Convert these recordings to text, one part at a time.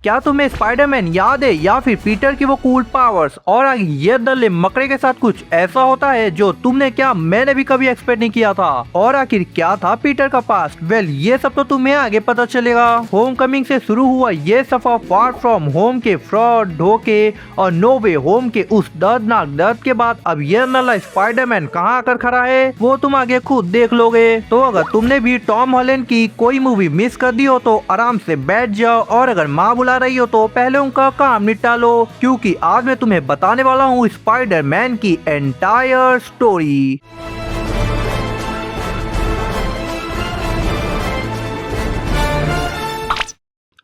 क्या तुम्हें स्पाइडरमैन याद है या फिर पीटर की वो कूल पावर्स? और आगे ये दल्ले मकड़े के साथ कुछ ऐसा होता है जो तुमने क्या मैंने भी कभी एक्सपेक्ट नहीं किया था। और आखिर क्या था पीटर का पास्ट? वेल ये सब तो तुम्हें आगे पता चलेगा। होम कमिंग से शुरू हुआ ये सफर फार फ्रॉम होम के फ्रॉड, धोखे और नो वे होम के उस दर्दनाक दर्द के बाद अब ये नल्ला स्पाइडरमैन कहाँ आकर खड़ा है वो तुम आगे खुद देख लोगे। तो अगर तुमने भी टॉम हॉलैंड की कोई मूवी मिस कर दी हो तो आराम से बैठ जाओ, और अगर माँ बुला रही हो तो पहले उनका काम निपटा लो, क्योंकि आज मैं तुम्हें बताने वाला हूँ स्पाइडरमैन की एंटायर स्टोरी।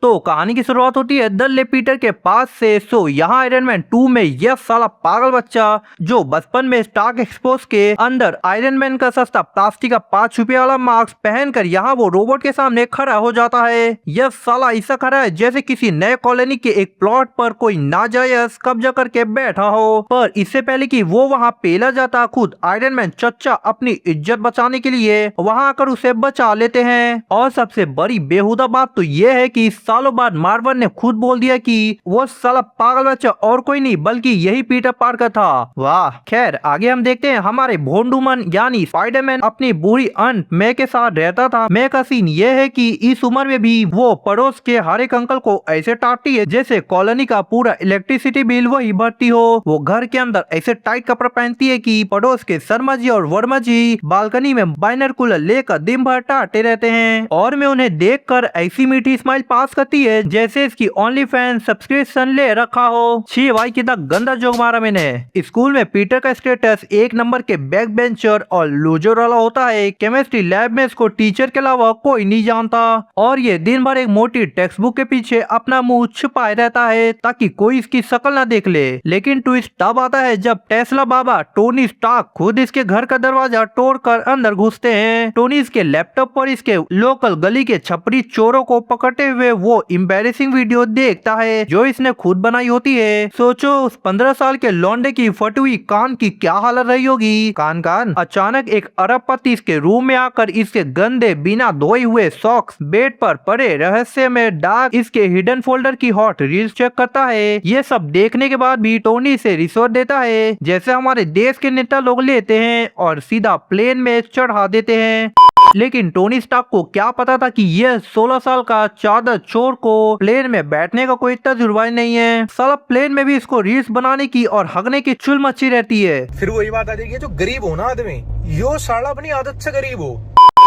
तो कहानी की शुरुआत होती है दल्ले पीटर के पास से। सो यहाँ आयरन मैन 2 में यह साला पागल बच्चा जो बचपन में स्टार्क एक्सपोज के अंदर आयरन मैन का सस्ता प्लास्टिक का 5 रुपये वाला मास्क पहनकर यहाँ वो रोबोट के सामने खड़ा हो जाता है। यह साला ऐसा खड़ा है जैसे किसी नए कॉलोनी के एक प्लॉट पर कोई नाजायज कब्जा करके बैठा हो। पर इससे पहले कि वो वहाँ पेला जाता, खुद आयरन मैन चच्चा अपनी इज्जत बचाने के लिए वहाँ आकर उसे बचा लेते हैं। और सबसे बड़ी बेहुदा बात तो ये है कि सालों बाद मार्वल ने खुद बोल दिया कि वो साला पागल बच्चा और कोई नहीं बल्कि यही पीटर पार्कर था। वाह, खैर आगे हम देखते हैं हमारे भोंडूमन यानी स्पाइडरमैन अपनी बूढ़ी अंट मे के साथ रहता था। मे का सीन ये है कि इस उम्र में भी वो पड़ोस के हर एक अंकल को ऐसे टाटती है जैसे कॉलोनी का पूरा इलेक्ट्रिसिटी बिल वही भरती हो। वो घर के अंदर ऐसे टाइट कपड़ा पहनती है कि पड़ोस के शर्मा जी और वर्मा जी बालकनी में बाइनर कूलर लेकर दिन भर टाटे रहते हैं। और मैं उन्हें देख कर ऐसी मीठी स्माइल पास करती है जैसे इसकी ओनली फैन सब्सक्रिप्शन ले रखा हो। छी भाई कितना गंदा जोक मारा मैंने। स्कूल में पीटर का स्टेटस 1 नंबर के बैक बेंचर और लूजर वाला होता है। केमिस्ट्री लैब में इसको टीचर के अलावा कोई नहीं जानता और ये दिन भर एक मोटी टेक्स्ट बुक के पीछे अपना मुंह छुपाए रहता है ताकि कोई इसकी शक्ल ना देख ले। लेकिन ट्विस्ट तब आता है जब टेस्ला बाबा टोनी स्टार्क खुद इसके घर का दरवाजा तोड़कर अंदर घुसते हैं। टोनी इसके लैपटॉप पर इसके लोकल गली के छपरी चोरों को पकड़ते हुए वो एम्बैरेसिंग वीडियो देखता है जो इसने खुद बनाई होती है। सोचो उस 15 साल के लौंडे की फटी हुई कान की क्या हालत रही होगी। कान अचानक एक अरबपति इसके रूम में आकर इसके गंदे बिना धोए हुए सॉक्स बेड पर पड़े रहस्य में डार्क इसके हिडन फोल्डर की हॉट रील्स चेक करता है। ये सब देखने के बाद भी टोनी से रिश्वत देता है जैसे हमारे देश के नेता लोग लेते हैं और सीधा प्लेन में चढ़ा देते हैं। लेकिन टोनी स्टार्क को क्या पता था कि यह 16 साल का चादर चोर को प्लेन में बैठने का कोई तजुर्बा नहीं है। साला प्लेन में भी इसको रील्स बनाने की और हगने की चुल मची रहती है। फिर वही बात आ जाएगी जो गरीब हो ना आदमी, यो साला अपनी आदत से गरीब हो।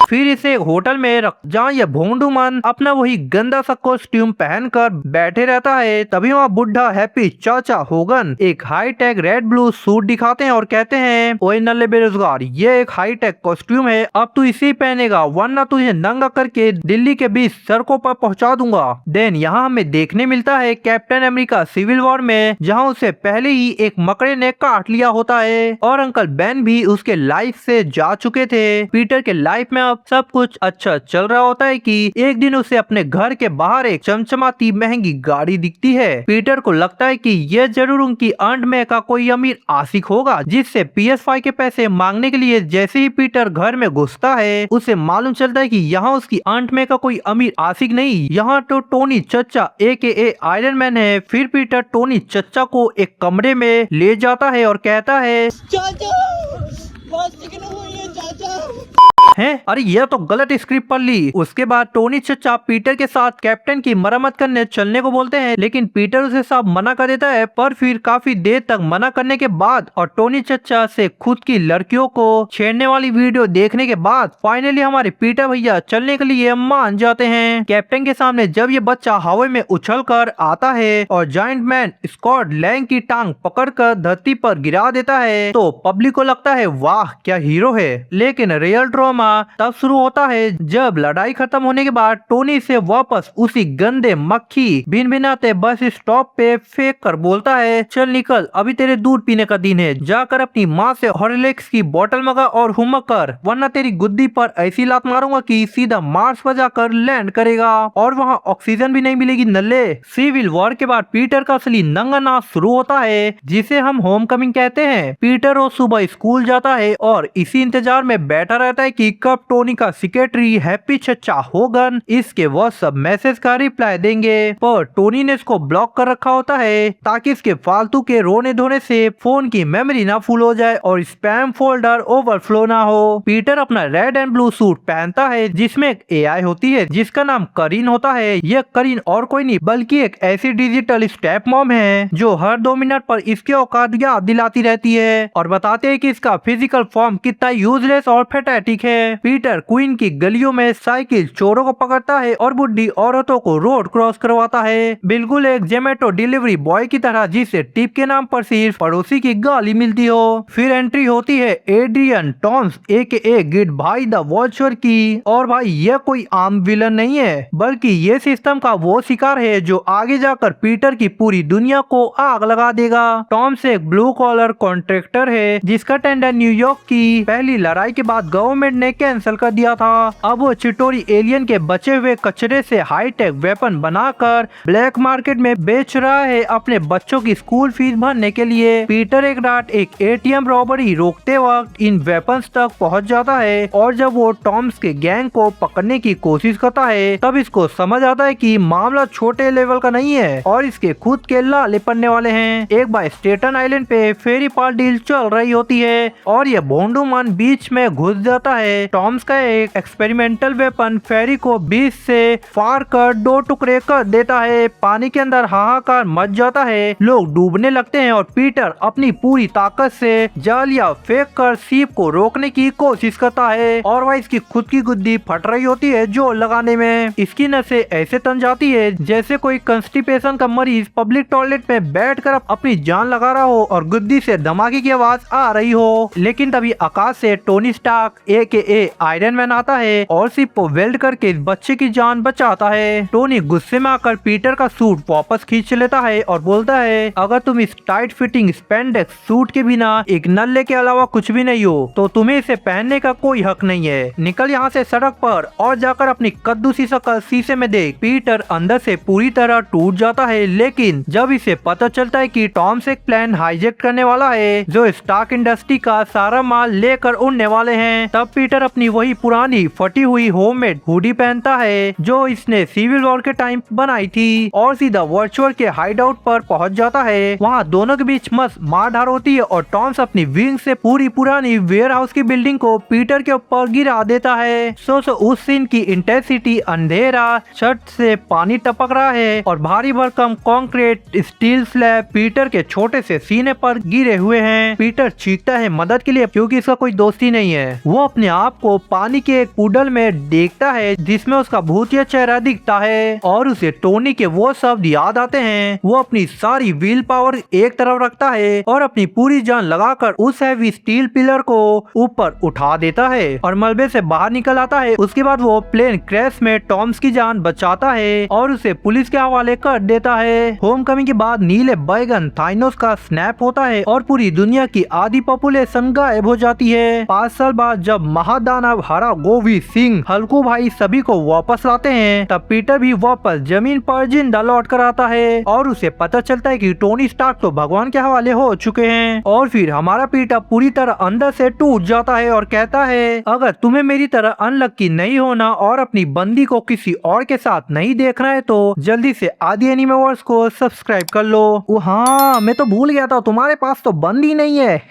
फिर इसे एक होटल में रख जहाँ यह भोंडूमन अपना वही गंदा सा कॉस्ट्यूम पहनकर बैठे रहता है। तभी वहाँ बुढ़ा हैप्पी चाचा होगन एक high tech red blue suit दिखाते हैं और कहते हैं, ओए नल्ले बेरोजगार, ये एक हाई टेक कॉस्ट्यूम है, अब तू इसी पहनेगा वरना तुझे नंगा करके दिल्ली के बीच सड़कों पर पहुँचा दूंगा। देन यहाँ हमें देखने मिलता है कैप्टन अमेरिका सिविल वॉर में, जहाँ उसे पहले ही एक मकड़े ने काट लिया होता है और अंकल बेन भी उसके लाइफ से जा चुके थे। पीटर के लाइफ में सब कुछ अच्छा चल रहा होता है कि एक दिन उसे अपने घर के बाहर एक चमचमाती महंगी गाड़ी दिखती है। पीटर को लगता है कि यह जरूर उनकी आंट में का कोई अमीर आशिक होगा जिससे PS5 के पैसे मांगने के लिए जैसे ही पीटर घर में घुसता है उसे मालूम चलता है कि यहाँ उसकी आंट में का कोई अमीर आशिक नहीं, यहाँ तो टोनी चच्चा AKA आयरन मैन है। फिर पीटर टोनी चच्चा को एक कमरे में ले जाता है और कहता है, हैं? अरे यह तो गलत स्क्रिप्ट पढ़ ली। उसके बाद टोनी चच्चा पीटर के साथ कैप्टन की मरम्मत करने चलने को बोलते हैं, लेकिन पीटर उसे साफ मना कर देता है। पर फिर काफी देर तक मना करने के बाद और टोनी चच्चा से खुद की लड़कियों को छेड़ने वाली वीडियो देखने के बाद फाइनली हमारे पीटर भैया चलने के लिए मान जाते हैं। कैप्टन के सामने जब ये बच्चा हवा में उछल कर आता है और जायंट मैन स्कॉट लैंग की टांग पकड़कर धरती पर गिरा देता है तो पब्लिक को लगता है वाह क्या हीरो है। लेकिन रियल ड्रामा तब शुरू होता है जब लड़ाई खत्म होने के बाद टोनी से वापस उसी गंदे मक्खी भिन भिनाते बस स्टॉप पे फेंक कर बोलता है, चल निकल, अभी तेरे दूध पीने का दिन है, जाकर अपनी माँ से हॉर्लिक्स की बोतल मंगा और हुम्मक कर, वरना तेरी गुद्दी पर ऐसी लात मारूंगा कि सीधा मार्स पर जाकर लैंड करेगा और वहाँ ऑक्सीजन भी नहीं मिलेगी नल्ले। सिविल वॉर के बाद पीटर का असली नंगा नाच शुरू होता है जिसे हम होम कमिंग कहते हैं। पीटर रोज सुबह स्कूल जाता है और इसी इंतजार में बैठा रहता है कि कब टोनी का सेक्रेटरी हैप्पी चचा होगन इसके व्हाट्सएप मैसेज का रिप्लाई देंगे, पर टोनी ने इसको ब्लॉक कर रखा होता है ताकि इसके फालतू के रोने धोने से फोन की मेमोरी ना फुल हो जाए और स्पैम फोल्डर ओवरफ्लो ना हो। पीटर अपना रेड एंड ब्लू सूट पहनता है जिसमें एक एआई होती है जिसका नाम करीन होता है। यह करीन और कोई नहीं बल्कि एक ऐसी डिजिटल स्टेप मॉम है जो हर 2 मिनट पर इसके औकात याद दिलाती रहती है और बताते हैं कि इसका फिजिकल फॉर्म कितना यूजलेस और पैथेटिक है। पीटर क्वीन की गलियों में साइकिल चोरों को पकड़ता है और बुढ़ी औरतों को रोड क्रॉस करवाता है, बिल्कुल एक जोमेटो डिलीवरी बॉय की तरह जिसे टिप के नाम पर सिर्फ पड़ोसी की गाली मिलती हो। फिर एंट्री होती है एड्रियन टॉम्स AKA गिड भाई द वॉचर की, और भाई यह कोई आम विलन नहीं है बल्कि ये सिस्टम का वो शिकार है जो आगे जाकर पीटर की पूरी दुनिया को आग लगा देगा। टॉम्स एक ब्लू कॉलर कॉन्ट्रैक्टर है जिसका टेंडर न्यूयॉर्क की पहली लड़ाई के बाद गवर्नमेंट ने कैंसिल कर दिया था। अब वो चिटोरी एलियन के बचे हुए कचरे से हाईटेक वेपन बनाकर ब्लैक मार्केट में बेच रहा है अपने बच्चों की स्कूल फीस भरने के लिए। पीटर एक रात एक ATM रॉबरी रोकते वक्त इन वेपन्स तक पहुंच जाता है और जब वो टॉम्स के गैंग को पकड़ने की कोशिश करता है तब इसको समझ आता है कि मामला छोटे लेवल का नहीं है और इसके खुद के लाले पड़ने वाले हैं। एक बार स्टेटन आइलैंड पे फेरी पार डील चल रही होती है और ये भोंडू मन बीच में घुस जाता है। टॉम्स का एक एक्सपेरिमेंटल वेपन फेरी को बीच से फाड़ कर 2 टुकड़े कर देता है। पानी के अंदर हाहाकार मच जाता है, लोग डूबने लगते हैं और पीटर अपनी पूरी ताकत से जालियां फेंक कर सीप को रोकने की कोशिश करता है और वह इसकी खुद की गुद्दी फट रही होती है जोर लगाने में। इसकी नसें ऐसे तन जाती है जैसे कोई कंस्टिपेशन का मरीज पब्लिक टॉयलेट में बैठकर अपनी जान लगा रहा हो और गुद्दी से धमाके की आवाज आ रही हो। लेकिन तभी आकाश से Tony Stark AKA Iron Man आता है और सिप को वेल्ड करके इस बच्चे की जान बचाता है। टोनी गुस्से में आकर पीटर का सूट वापस खींच लेता है और बोलता है अगर तुम इस टाइट फिटिंग स्पेंडेक्स सूट के बिना एक नल्ले के अलावा कुछ भी नहीं हो तो तुम्हें इसे पहनने का कोई हक नहीं है। निकल यहाँ से सड़क पर और जाकर अपनी कद्दू सी शक्ल शीशे में देख। पीटर अंदर से पूरी तरह टूट जाता है, लेकिन जब इसे पता चलता है कि टॉम्स एक प्लान हाईजैक करने वाला है जो स्टार्क इंडस्ट्री का सारा माल लेकर उड़ने वाले हैं, तब पीटर अपनी वही पुरानी फटी हुई होममेड हुडी पहनता है जो इसने सिविल वॉर के टाइम बनाई थी और सीधा वर्चुअल के हाइड आउट पर पहुंच जाता है। वहाँ दोनों के बीच मस्त मारधाड़ होती है और टॉम्स अपनी विंग से पूरी पुरानी वेयर हाउस की बिल्डिंग को पीटर के ऊपर गिरा देता है। सो उस सीन की इंटेंसिटी अंधेरा, छत से पानी टपक रहा है और भारी भरकम कंक्रीट स्टील स्लैब पीटर के छोटे से सीने पर गिरे हुए हैं। पीटर चीखता है मदद के लिए क्योंकि इसका कोई दोस्त ही नहीं है। वो अपने आप को पानी के एक पुडल में देखता है जिसमें उसका भूतिया चेहरा दिखता है और उसे टोनी के वो शब्द याद आते हैं। वो अपनी सारी व्हील पावर एक तरफ रखता है और अपनी पूरी जान लगाकर उस हैवी स्टील पिलर को ऊपर उठा देता है और मलबे से बाहर निकल आता है। उसके बाद वो प्लेन क्रैश में टॉम्स की जान बचाता है और उसे पुलिस के हवाले कर देता है। होमकमिंग के बाद नीले बैगन थाइनोस का स्नैप होता है और पूरी दुनिया की आधी पॉपुलेशन गायब हो जाती है। 5 साल बाद जब महादानव हरा गोवी सिंह हल्कू भाई सभी को वापस लाते हैं तब पीटर भी वापस जमीन पर जिंदा लौट कर आता है और उसे पता चलता है कि टोनी स्टार्क तो भगवान के हवाले हो चुके हैं। और फिर हमारा पीटर पूरी तरह अंदर से टूट जाता है और कहता है अगर तुम्हें मेरी तरह अनलक्की नहीं होना और अपनी बंदी को किसी और के साथ नहीं देखना है तो जल्दी से आदि एनिमेवर्स को सब्सक्राइब कर लो। हाँ मैं तो भूल गया था तुम्हारे पास तो बंदी नहीं है।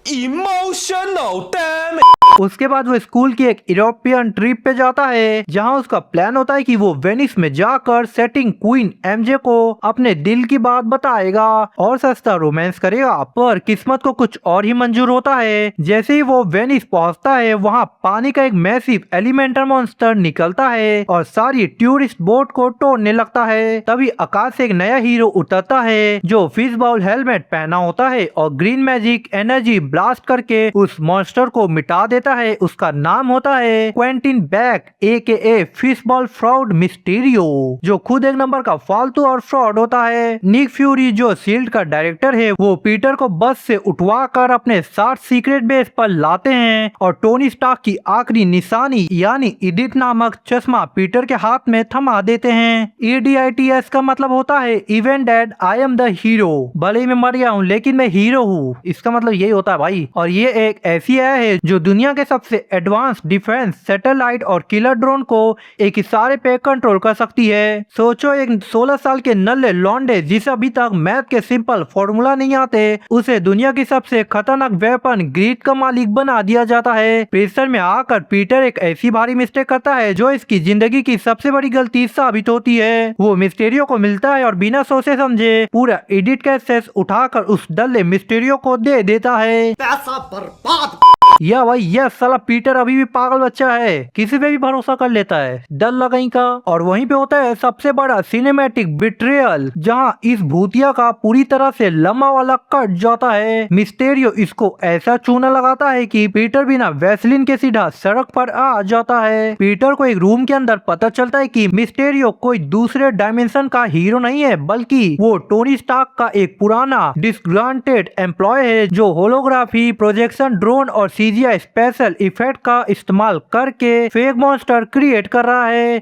Emotional damn उसके बाद वो स्कूल की एक यूरोपियन ट्रिप पे जाता है जहां उसका प्लान होता है कि वो वेनिस में जाकर सेटिंग क्वीन MJ को अपने दिल की बात बताएगा और सस्ता रोमांस करेगा। पर किस्मत को कुछ और ही मंजूर होता है। जैसे ही वो वेनिस पहुंचता है वहां पानी का एक मैसिव एलिमेंटल मॉन्स्टर निकलता है और सारी टूरिस्ट बोट को तोड़ने लगता है। तभी आकाश से एक नया हीरो उतरता है जो फिश बाउल हेलमेट पहना होता है और ग्रीन मैजिक एनर्जी ब्लास्ट करके उस मॉन्स्टर को मिटा देता है। उसका नाम होता है Quentin back AKA fish ball fraud Mysterio जो खुद एक नंबर का फालतू और फ्रॉड होता है। निक फ्यूरी जो शील्ड का डायरेक्टर है वो पीटर को बस से उठवा कर अपने साथ सीक्रेट बेस पर लाते हैं और टोनी स्टार्क की आखिरी निशानी यानी इडिट नामक चश्मा पीटर के हाथ में थमा देते हैं। EDITS का मतलब होता है even dead I am the hero, भले ही मैं मर गया हूँ लेकिन मैं हीरो हूँ, इसका मतलब यही होता है भाई। और ये एक ऐसी है जो दुनिया दुनिया के सबसे एडवांस डिफेंस सैटेलाइट और किलर ड्रोन को एक इशारे पे कंट्रोल कर सकती है। सोचो एक 16 साल के नल्ले लौंडे जिसे अभी तक मैथ के सिंपल फॉर्मूला नहीं आते, उसे दुनिया की सबसे खतरनाक वेपन ग्रीड का मालिक बना दिया जाता है। प्रेशर में आकर पीटर एक ऐसी भारी मिस्टेक करता है जो इसकी जिंदगी की सबसे बड़ी गलती साबित होती है। वो मिस्टेरियो को मिलता है और बिना सोचे समझे पूरा एडिट का एक्सेस उठाकर उस डल्ले मिस्टेरियो को दे देता है। पैसा बर्बाद। या भाई यह साला पीटर अभी भी पागल बच्चा है, किसी पे भी भरोसा कर लेता है, डर लगाई का। और वहीं पे होता है सबसे बड़ा सिनेमैटिक बिट्रेयल, जहां इस भूतिया का पूरी तरह से लम्बा वाला कट जाता है। मिस्टेरियो इसको ऐसा चूना लगाता है कि पीटर बिना वैसलीन के सीधा सड़क पर आ जाता है। पीटर को एक रूम के अंदर पता चलता है कि मिस्टेरियो कोई दूसरे डायमेंशन का हीरो नहीं है, बल्कि वो टोनी स्टार्क का एक पुराना डिसग्रांटेड एम्प्लॉय है जो होलोग्राफी, प्रोजेक्शन, ड्रोन और सीजीआई स्पेशल इफेक्ट का इस्तेमाल करके फेक मॉन्स्टर क्रिएट कर रहा है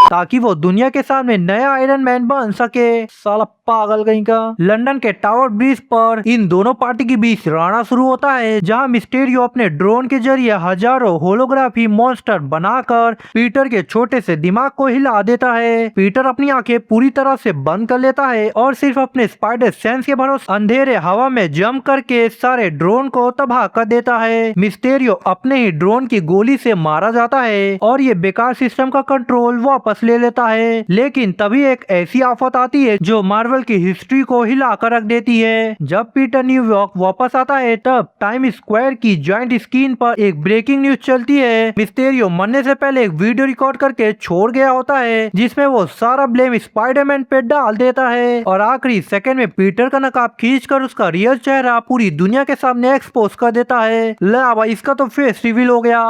ताकि वो दुनिया के सामने नया आयरन मैन बन सके। साला पागल कहीं का। लंदन के टावर ब्रिज पर इन दोनों पार्टी के बीच राणा शुरू होता है, जहां मिस्टेरियो अपने ड्रोन के जरिए हजारों होलोग्राफी मॉन्स्टर बनाकर पीटर के छोटे से दिमाग को हिला देता है। पीटर अपनी आंखें पूरी तरह से बंद कर लेता है और सिर्फ अपने स्पाइडर सेंस के भरोसे अंधेरे हवा में जंप करके सारे ड्रोन को तबाह कर देता है। मिस्टेरियो अपने ही ड्रोन की गोली से मारा जाता है और ये बेकार सिस्टम का कंट्रोल वापस ले लेता है। लेकिन तभी एक ऐसी आफत आती है जो मार्वल की हिस्ट्री को हिला कर रख देती है। जब पीटर न्यूयॉर्क वापस आता है तब टाइम स्क्वायर की जॉइंट स्क्रीन पर एक ब्रेकिंग न्यूज चलती है। मिस्टेरियो मरने से पहले एक वीडियो रिकॉर्ड करके छोड़ गया होता है जिसमें वो सारा ब्लेम स्पाइडरमैन पे डाल देता है और आखिरी सेकंड में पीटर का नकाब खींचकर उसका रियल चेहरा पूरी दुनिया के सामने एक्सपोज कर देता है। ले भाई इसका तो फेस रिवील हो गया।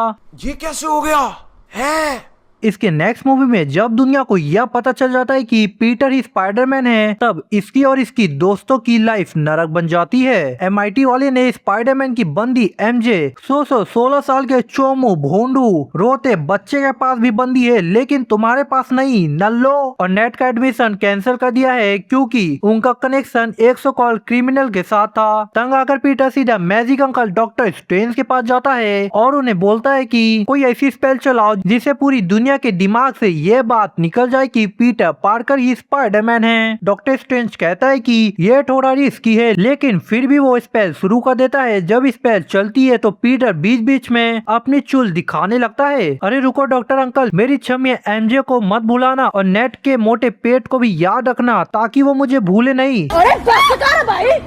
ये कैसे हो गया है? इसके नेक्स्ट मूवी में जब दुनिया को यह पता चल जाता है कि पीटर ही स्पाइडरमैन है, तब इसकी और इसकी दोस्तों की लाइफ नरक बन जाती है। MIT वाले ने स्पाइडरमैन की बंदी MJ 16 साल के चोमू भोंडू रोते बच्चे के पास भी बंदी है, लेकिन तुम्हारे पास नहीं नल्लो। और नेट का एडमिशन कैंसिल कर दिया है क्योंकि उनका कनेक्शन 100 कॉल क्रिमिनल के साथ था। तंग आकर पीटर सीधा मैजिक अंकल डॉक्टर स्ट्रेंज के पास जाता है और उन्हें बोलता है कि कोई ऐसी स्पेल चलाओ जिसे पूरी दुनिया के दिमाग से ये बात निकल जाए कि पीटर पार्कर ही स्पाइडरमैन है। डॉक्टर स्ट्रेंज कहता है कि ये थोड़ा रिस्की है, लेकिन फिर भी वो स्पेल शुरू कर देता है। जब स्पेल चलती है तो पीटर बीच बीच में अपनी चुल दिखाने लगता है। अरे रुको डॉक्टर अंकल, मेरी छमिया MJ को मत भुलाना और नेट के मोटे पेट को भी याद रखना ताकि वो मुझे भूले नहीं। अरे बस कर भाई।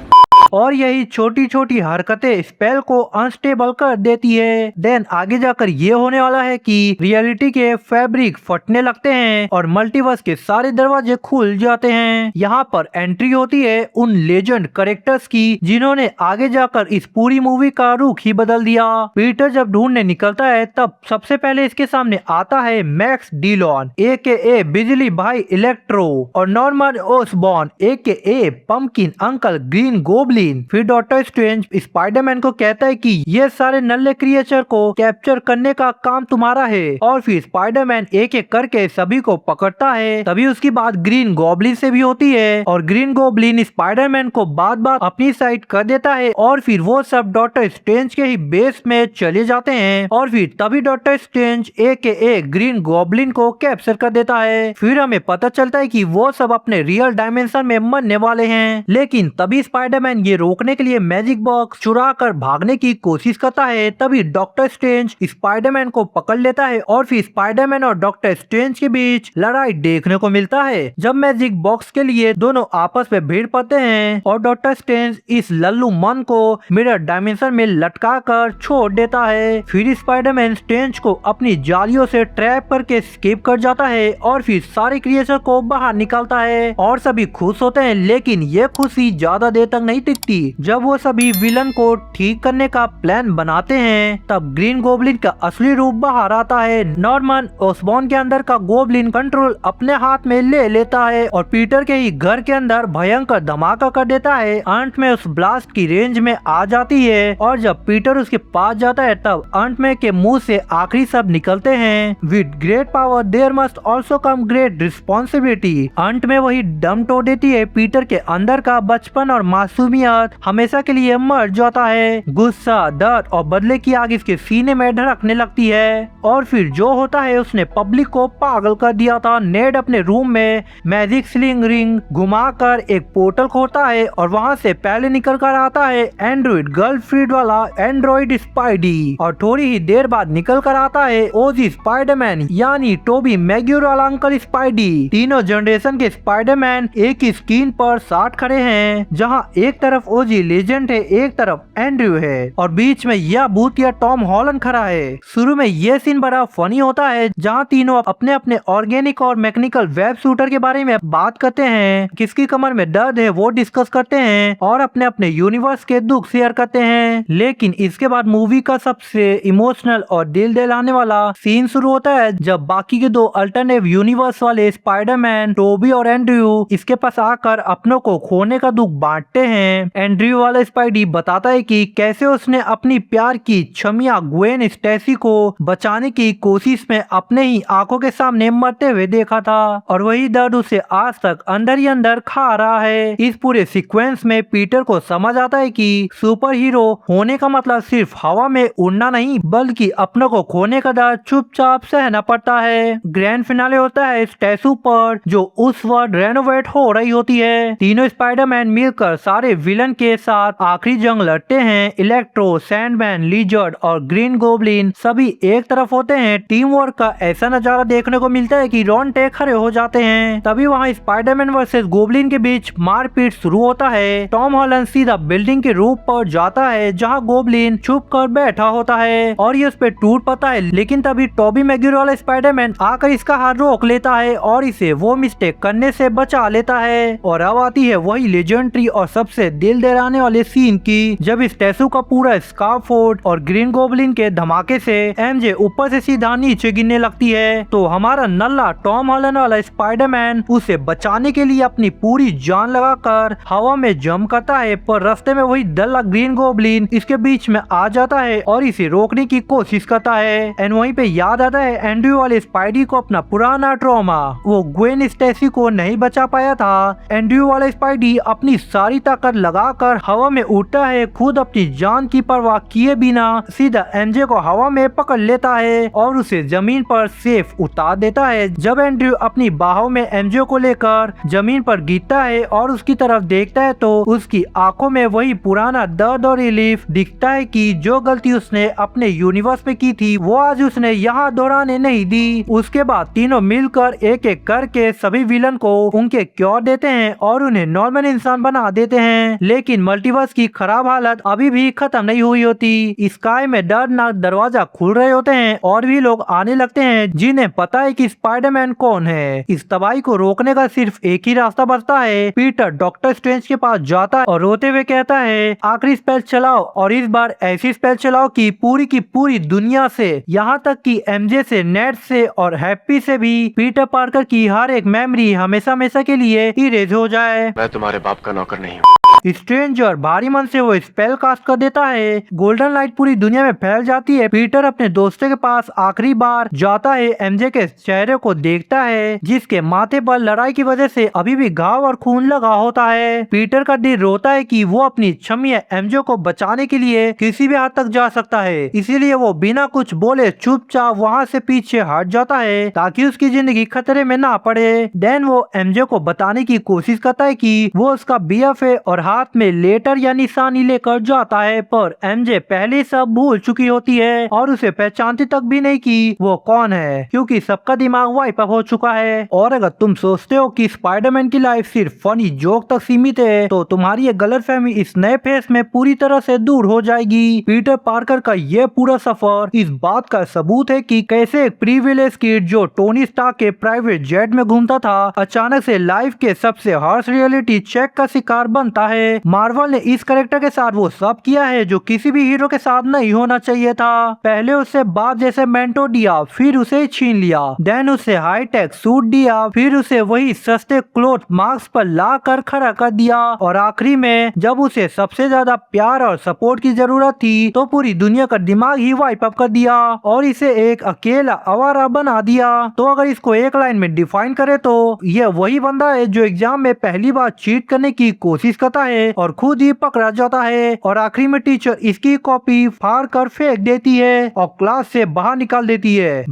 और यही छोटी छोटी हरकतें स्पेल को अनस्टेबल कर देती है। देन आगे जाकर ये होने वाला है कि रियलिटी के फैब्रिक फटने लगते हैं और मल्टीवर्स के सारे दरवाजे खुल जाते हैं। यहाँ पर एंट्री होती है उन लेजेंड कैरेक्टर्स की जिन्होंने आगे जाकर इस पूरी मूवी का रुख ही बदल दिया। पीटर जब ढूंढने निकलता है तब सबसे पहले इसके सामने आता है मैक्स डीलॉन AKA बिजली भाई इलेक्ट्रो और Norman Osborne AKA pumpkin uncle green goblin. फिर डॉक्टर स्ट्रेंज स्पाइडरमैन को कहता है कि ये सारे नल्ले क्रिएचर को कैप्चर करने का काम तुम्हारा है और फिर स्पाइडरमैन एक एक करके सभी को पकड़ता है। तभी उसकी बात ग्रीन गॉब्लिन से भी होती है और ग्रीन गॉब्लिन स्पाइडरमैन को बात बात अपनी साइड कर देता है और फिर वो सब डॉक्टर स्ट्रेंज के ही बेस में चले जाते हैं और फिर तभी doctor strange AKA green goblin को कैप्चर कर देता है। फिर हमें पता चलता है कि वो सब अपने रियल डायमेंशन में मरने वाले हैं, लेकिन तभी स्पाइडरमैन ये रोकने के लिए मैजिक बॉक्स चुरा कर भागने की कोशिश करता है। तभी डॉक्टर स्ट्रेंज स्पाइडरमैन को पकड़ लेता है और फिर स्पाइडरमैन और डॉक्टर स्ट्रेंज के बीच लड़ाई देखने को मिलता है जब मैजिक बॉक्स के लिए दोनों आपस में भिड़ पड़ते हैं और डॉक्टर स्ट्रेंज इस लल्लू मन को मिरर डायमेंशन में लटका कर छोड़ देता है। फिर स्पाइडरमैन स्ट्रेंज को अपनी जालियों से ट्रैप करके स्केप कर जाता है और फिर सारे क्रिएचर को बाहर निकालता है और सभी खुश होते हैं, लेकिन ये खुशी ज्यादा देर तक नहीं टिकती। जब वो सभी विलन को ठीक करने का प्लान बनाते हैं तब ग्रीन गोब्लिन का असली रूप बाहर आता है। नॉर्मन ओसबॉर्न के अंदर का गोब्लिन कंट्रोल अपने हाथ में ले लेता है और पीटर के ही घर के अंदर भयंकर धमाका कर देता है। अंत में उस ब्लास्ट की रेंज में आ जाती है और जब पीटर उसके पास जाता है तब अंत में के मुंह से आखिरी शब्द निकलते हैं, with great power there must also come great responsibility. अंत में वही दम तोड़ देती है पीटर के अंदर का बचपन और मासूमियत इंसानियत हमेशा के लिए मर जाता है। गुस्सा, दर्द और बदले की आग इसके सीने में धड़कने लगती है और फिर जो होता है उसने पब्लिक को पागल कर दिया था। नेड अपने रूम में मैजिक स्लिंग रिंग घुमाकर एक पोर्टल खोलता है और वहाँ से पहले निकल कर आता है एंड्रॉइड गर्लफ्रेंड वाला एंड्रॉइड स्पाइडी और थोड़ी ही देर बाद निकल कर आता है ओजी स्पाइडरमैन यानी टोबी मैग्यूर वाला अंकल स्पाइडी। तीनों जनरेशन के स्पाइडरमैन एक ही स्क्रीन पर साथ खड़े हैं, जहां एक तरफ ओजी लेजेंड है, एक तरफ एंड्रयू है और बीच में यह भूतिया टॉम हॉलैंड खड़ा है। शुरू में यह सीन बड़ा फनी होता है जहां तीनों अपने अपने ऑर्गेनिक और मैकेनिकल वेब शूटर के बारे में बात करते हैं, किसकी कमर में दर्द है वो डिस्कस करते हैं और अपने अपने यूनिवर्स के दुख शेयर करते हैं। लेकिन इसके बाद मूवी का सबसे इमोशनल और दिल दहलाने वाला सीन शुरू होता है जब बाकी के दो अल्टरनेटिव यूनिवर्स वाले स्पाइडरमैन टोबी और एंड्रयू इसके पास आकर अपनों को खोने का दुख बांटते हैं। एंड्रयू वाला स्पाइडी बताता है कि कैसे उसने अपनी प्यार की छमिया ग्वेन स्टेसी को बचाने की कोशिश में अपने ही आंखों के सामने मरते हुए देखा था और वही दर्द उसे आज तक अंदर ही अंदर खा रहा है। इस पूरे सीक्वेंस में पीटर को समझ आता है कि सुपर हीरो होने का मतलब सिर्फ हवा में उड़ना नहीं बल्कि अपनों को खोने का दर्द चुपचाप सहना पड़ता है। ग्रैंड फिनाले होता है स्टैचू पर जो उस वक्त रेनोवेट हो रही होती है। तीनों स्पाइडरमैन मिलकर सारे विलन के साथ आखिरी जंग लड़ते हैं। इलेक्ट्रो, सैंडमैन, लिजर्ड और ग्रीन गोब्लिन सभी एक तरफ होते हैं। टीम वर्क का ऐसा नजारा देखने को मिलता है कि रोंगटे खड़े हो जाते हैं। तभी वहाँ स्पाइडरमैन वर्सेस गोब्लिन के बीच मारपीट शुरू होता है। टॉम हॉलैंड सीधा बिल्डिंग के रूफ पर जाता है जहाँ गोब्लिन छुप कर बैठा होता है और ये उस पे टूट पड़ता है, लेकिन तभी टोबी मैग्यूर वाला स्पाइडरमैन आकर इसका हाथ रोक लेता है और इसे वो मिस्टेक करने से बचा लेता है। और अब आती है वही लेजेंडरी और सबसे दिल दहलाने वाले सीन की, जब स्टैचू का पूरा स्कार्फोर्ड और ग्रीन गोब्लिन के धमाके से एमजे ऊपर से सीधा नीचे गिरने लगती है तो हमारा नल्ला टॉम हॉलैंड वाला स्पाइडरमैन उसे बचाने के लिए अपनी पूरी जान लगाकर हवा में जंप करता है, पर रास्ते में वही दल्ला ग्रीन गोब्लिन इसके बीच में आ जाता है और इसे रोकने की कोशिश करता है। एंड वहीं पे याद आता है एंड्रयू वाले स्पाइडी को अपना पुराना ट्रॉमा, वो ग्वेन स्टेसी को नहीं बचा पाया था। एंड्रयू वाला स्पाइडी अपनी सारी ताकत लगाकर हवा में उड़ता है, खुद अपनी जान की परवाह किए बिना सीधा एमजे को हवा में पकड़ लेता है और उसे जमीन पर सेफ उतार देता है। जब एंड्रयू अपनी बाहों में एमजे को लेकर जमीन पर गिरता है और उसकी तरफ देखता है तो उसकी आंखों में वही पुराना दर्द और रिलीफ दिखता है कि जो गलती उसने अपने यूनिवर्स में की थी वो आज उसने यहाँ दोहराने नहीं दी। उसके बाद तीनों मिलकर एक एक करके सभी विलन को उनके क्योर देते हैं और उन्हें नॉर्मल इंसान बना देते हैं। लेकिन मल्टीवर्स की खराब हालत अभी भी खत्म नहीं हुई होती। स्काई में दर्दनाक दरवाजा खुल रहे होते हैं और भी लोग आने लगते हैं जिन्हें पता है कि स्पाइडरमैन कौन है। इस तबाही को रोकने का सिर्फ एक ही रास्ता बचता है। पीटर डॉक्टर स्ट्रेंज के पास जाता है और रोते हुए कहता है आखिरी स्पेल चलाओ और इस बार ऐसी स्पेल चलाओ कि पूरी की पूरी दुनिया से यहाँ तक कि एमजे से, नेड से और हैप्पी से भी पीटर पार्कर की हर एक मेमोरी हमेशा हमेशा के लिए इरेज हो जाए। मैं तुम्हारे बाप का नौकर नहीं हूँ। स्ट्रेंजर भारी मन से वो स्पेल कास्ट कर देता है। गोल्डन लाइट पूरी दुनिया में फैल जाती है। पीटर अपने दोस्तों के पास आखिरी बार जाता है, एमजे के चेहरे को देखता है जिसके माथे पर लड़ाई की वजह से अभी भी घाव और खून लगा होता है। पीटर का दिल रोता है कि वो अपनी छमिया एमजे को बचाने के लिए किसी भी हद तक जा सकता है, इसीलिए वो बिना कुछ बोले चुपचाप वहाँ से पीछे हट जाता है ताकि उसकी जिंदगी खतरे में ना पड़े। देन वो एमजे को बताने की कोशिश करता है कि वो उसका बीएफ है और हाथ में लेटर या निशानी लेकर जाता है, पर एमजे पहले सब भूल चुकी होती है और उसे पहचानती तक भी नहीं कि वो कौन है, क्योंकि सबका दिमाग वाइप अप हो चुका है। और अगर तुम सोचते हो कि स्पाइडरमैन की लाइफ सिर्फ फनी जोक तक सीमित है तो तुम्हारी ये गलतफहमी इस नए फेस में पूरी तरह से दूर हो जाएगी। पीटर पार्कर का ये पूरा सफर इस बात का सबूत है कि कैसे एक प्रीविलेज किड जो टोनी स्टार्क के प्राइवेट जेट में घूमता था अचानक से लाइफ के सबसे हार्श रियलिटी चेक का शिकार बनता है। मार्वल ने इस कैरेक्टर के साथ वो सब किया है जो किसी भी हीरो के साथ नहीं होना चाहिए था। पहले उसे बाप जैसे मेंटोर दिया, फिर उसे छीन लिया, देन उसे हाईटेक सूट दिया, फिर उसे वही सस्ते क्लोथ मार्क्स पर ला कर खड़ा कर दिया और आखिरी में जब उसे सबसे ज्यादा प्यार और सपोर्ट की जरूरत थी तो पूरी दुनिया का दिमाग ही वाइप अप कर दिया और इसे एक अकेला आवारा बना दिया। तो अगर इसको एक लाइन में डिफाइन करे तो ये वही बंदा है जो एग्जाम में पहली बार चीट करने की कोशिश करता है और खुद ही पकड़ा जाता है और आखिरी में टीचर इसकी कॉपी फाड़ कर फेंक देती है और क्लास से बाहर निकाल देती है।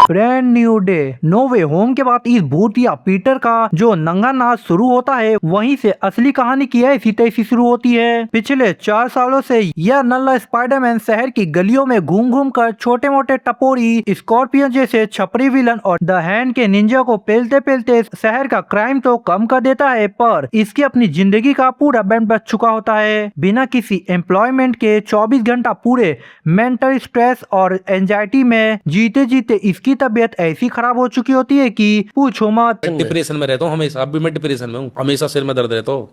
Brand new day. नो वे होम के बाद इस भूतिया पीटर का जो नंगा नाच शुरू होता है वहीं से असली कहानी की है इसी तैसी शुरू होती है। पिछले 4 सालों से यह नल्ला स्पाइडरमैन शहर की गलियों में घूम घूम कर छोटे मोटे टपोरी, स्कॉर्पियन जैसे छपरी विलन और द हैंड के निंजा को पेलते पेलते शहर का क्राइम तो कम कर देता है, पर इसकी अपनी जिंदगी का पूरा बैंड बच चुका होता है। बिना किसी एम्प्लॉयमेंट के 24 घंटा पूरे मेंटल स्ट्रेस और एंजाइटी में जीते जीते इसकी तबीयत ऐसी खराब हो चुकी होती है कि पूछो मत। डिप्रेशन में रहता हूँ हमेशा, अब भी मैं डिप्रेशन में हूँ, हमेशा सिर में दर्द रहता हूँ।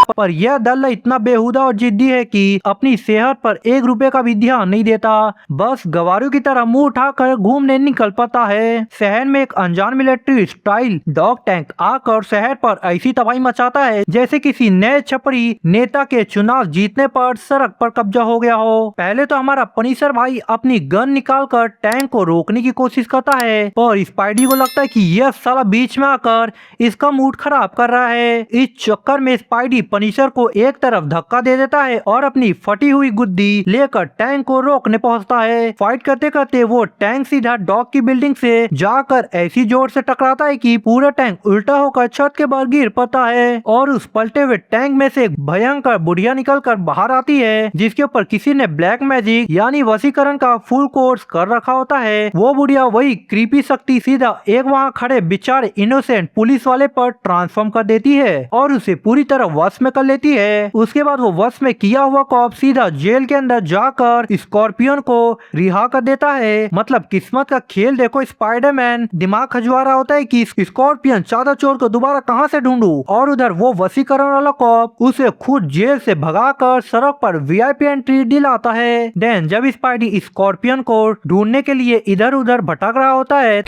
पर यह दल्ला इतना बेहुदा और जिद्दी है कि अपनी सेहत पर 1 रुपए का भी ध्यान नहीं देता, बस गवारों की तरह मुंह उठाकर घूमने निकल पड़ता है। शहर में एक अनजान मिलिट्री स्टाइल डॉग टैंक आकर शहर पर ऐसी तबाही मचाता है जैसे किसी नए छपरी नेता के चुनाव जीतने पर सड़क पर कब्जा हो गया हो। पहले तो हमारा पनीसर भाई अपनी गन निकालकर टैंक को रोकने की कोशिश करता है, पर स्पाइडी को लगता है कि यह साला बीच में आकर इसका मूड खराब कर रहा है। इस चक्कर में स्पाइडी पनीशर को एक तरफ धक्का दे देता है और अपनी फटी हुई गुद्दी लेकर टैंक को रोकने पहुंचता है। फाइट करते करते वो टैंक सीधा डॉग की बिल्डिंग से जाकर ऐसी जोर से टकराता है कि पूरा टैंक उल्टा होकर छत के बाहर गिर पड़ता है और उस पलटे हुए टैंक में से एक भयंकर बुढ़िया निकलकर बाहर आती है जिसके ऊपर किसी ने ब्लैक मैजिक यानी वशीकरण का फुल कोर्स कर रखा होता है। वो बुढ़िया वही क्रीपी शक्ति सीधा एक वहाँ खड़े बेचारे इनोसेंट पुलिस वाले पर ट्रांसफॉर्म कर देती है और उसे पूरी तरह वश में कर लेती है। उसके बाद वो वश में किया हुआ कॉप सीधा जेल के अंदर जाकर स्कॉर्पियन को रिहा कर देता है। मतलब किस्मत का खेल देखो। स्पाइडरमैन दिमाग खजवा रहा होता है कि स्कॉर्पियन चादर चोर को दोबारा कहां से ढूंढूं, और उधर वो वशीकरण वाला कॉप उसे खुद जेल से भगाकर सड़क पर वीआईपी एंट्री दिलाता है। देन जब स्पाइडी स्कॉर्पियन को ढूंढने के लिए इधर उधर भटक रहा होता है,